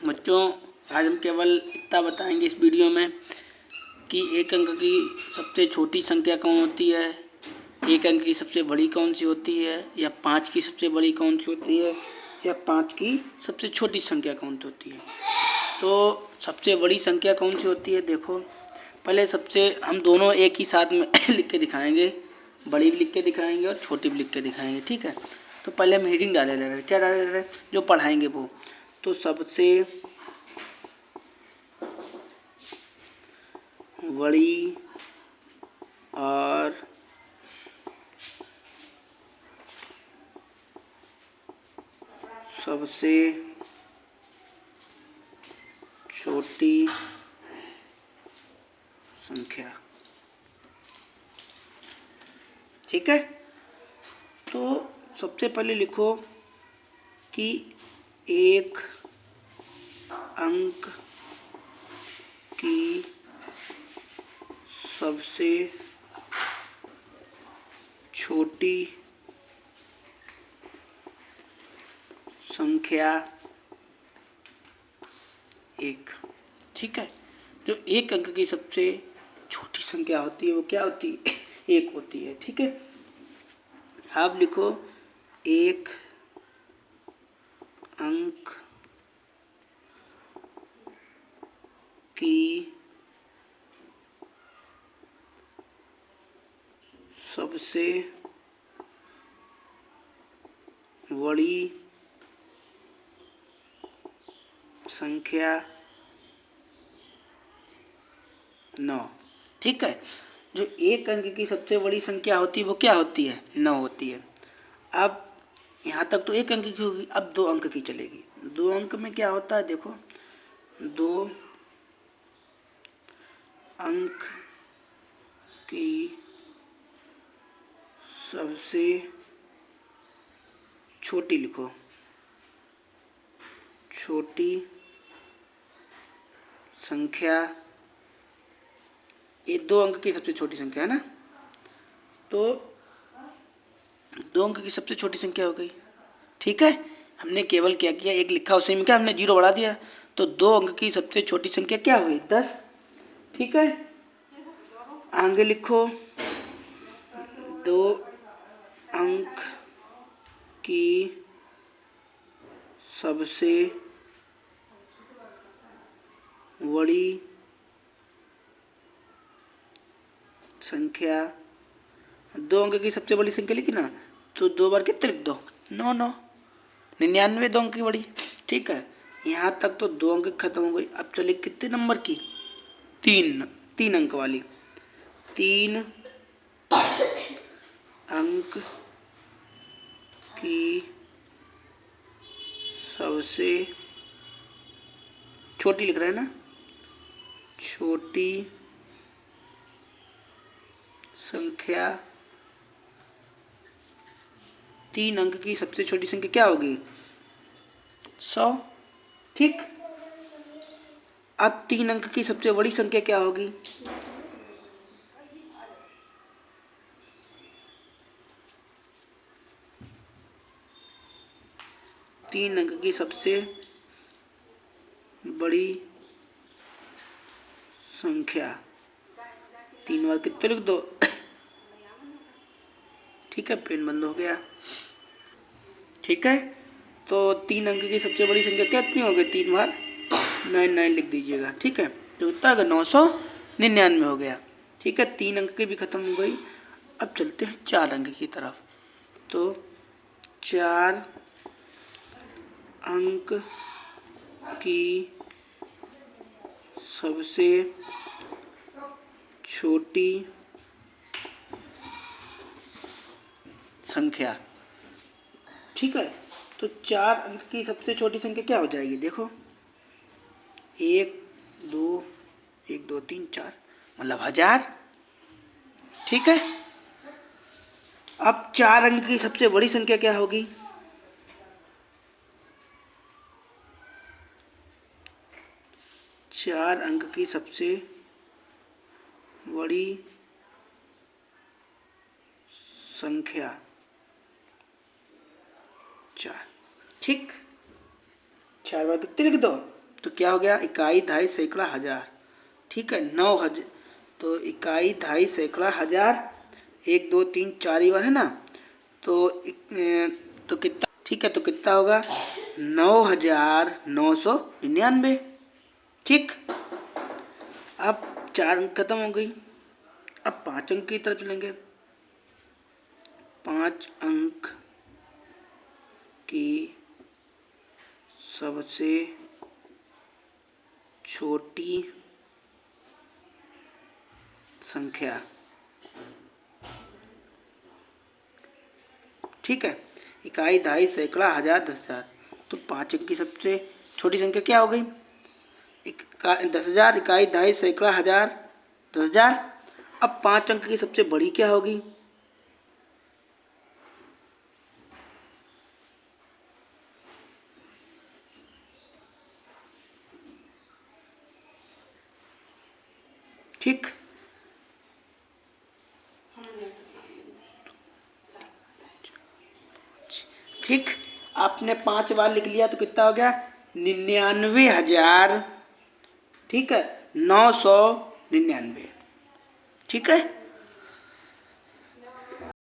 बच्चों आज हम केवल इतना बताएंगे इस वीडियो में कि एक अंक की सबसे छोटी संख्या कौन होती है, एक अंक की सबसे बड़ी कौन सी होती है, या 5 की सबसे बड़ी कौन सी होती है, या 5 की सबसे छोटी संख्या कौन सी होती है। तो सबसे बड़ी संख्या कौन सी होती है, देखो पहले सबसे हम दोनों एक ही साथ में लिख के दिखाएंगे, बड़ी भी लिख के दिखाएंगे और छोटी भी लिख के दिखाएंगे, ठीक है। तो पहले हम हेडिंग डाले ले रहे हैं, क्या डाले ले रहे हैं, जो पढ़ाएंगे वो। तो सबसे बड़ी और सबसे छोटी संख्या, ठीक है। तो सबसे पहले लिखो कि एक अंक की सबसे छोटी संख्या 1, ठीक है। जो एक अंक की सबसे छोटी संख्या होती है वो क्या होती है, 1 होती है, ठीक है। आप लिखो एक अंक की सबसे बड़ी संख्या 9, ठीक है। जो एक अंक की सबसे बड़ी संख्या होती है वो क्या होती है, 9 होती है। अब यहाँ तक तो एक अंक की होगी, अब 2 अंक की चलेगी। 2 अंक में क्या होता है, देखो 2 अंक की सबसे छोटी लिखो, छोटी संख्या, ये 2 अंक की सबसे छोटी संख्या है ना। तो 2 अंक की सबसे छोटी संख्या हो गई, ठीक है। हमने केवल क्या किया, एक लिखा उसी में क्या हमने 0 बढ़ा दिया। तो 2 अंक की सबसे छोटी संख्या क्या हुई, 10, ठीक है। आगे लिखो 2 अंक की सबसे बड़ी संख्या, 2 अंक की सबसे बड़ी संख्या लिखी ना, तो 2 बार कितने लिख दो, 9 9, 99 2 अंक की बड़ी, ठीक है। यहाँ तक तो 2 अंक खत्म हो गई। अब चले कितने नंबर की, 3 अंक वाली। 3 अंक की सबसे छोटी लिख रहे हैं ना, छोटी संख्या, 3 अंक की सबसे छोटी संख्या क्या होगी, 100, ठीक। अब 3 अंक की सबसे बड़ी संख्या क्या होगी, 3 अंक की सबसे बड़ी संख्या, 3 बार कितने लिख दो, ठीक है। पेन बंद हो गया, ठीक है। तो 3 अंक की सबसे बड़ी संख्या कितनी हो गई, 3 बार 99 लिख दीजिएगा, ठीक है। तो कितना हो गया, 999 हो गया, ठीक है। 3 अंक की भी खत्म हो गई। अब चलते हैं 4 अंक की तरफ। तो 4 अंक की सबसे छोटी संख्या, ठीक है। तो 4 अंक की सबसे छोटी संख्या क्या हो जाएगी, देखो 1 2 1 2 3 4, मतलब 1000, ठीक है। अब 4 अंक की सबसे बड़ी संख्या क्या होगी, 4 अंक की सबसे बड़ी संख्या 4, ठीक। 4 बार कितने लिख दो, तो क्या हो गया, इकाई, दहाई, सैकड़ा, हजार। ठीक है, 9,000, तो इकाई, दहाई, सैकड़ा, हजार, 1 2 3 4 ही बार है ना, तो कितना, ठीक है, तो कितना होगा 9,999। ठीक, अब 4 अंक खत्म हो गई, अब 5 अंक की तरफ चलेंगे। 5 अंक की सबसे छोटी संख्या। ठीक है, इकाई, दहाई, सैकड़ा, हजार, 10,000, तो 5 अंक की सबसे छोटी संख्या क्या हो गई, 10,000, इकाई, दहाई, सैकड़ा, हजार, 10,000। अब 5 अंक की सबसे बड़ी क्या होगी, ठीक, ठीक, आपने 5 बार लिख लिया तो कितना हो गया 99,000, ठीक है, 999। ठीक है।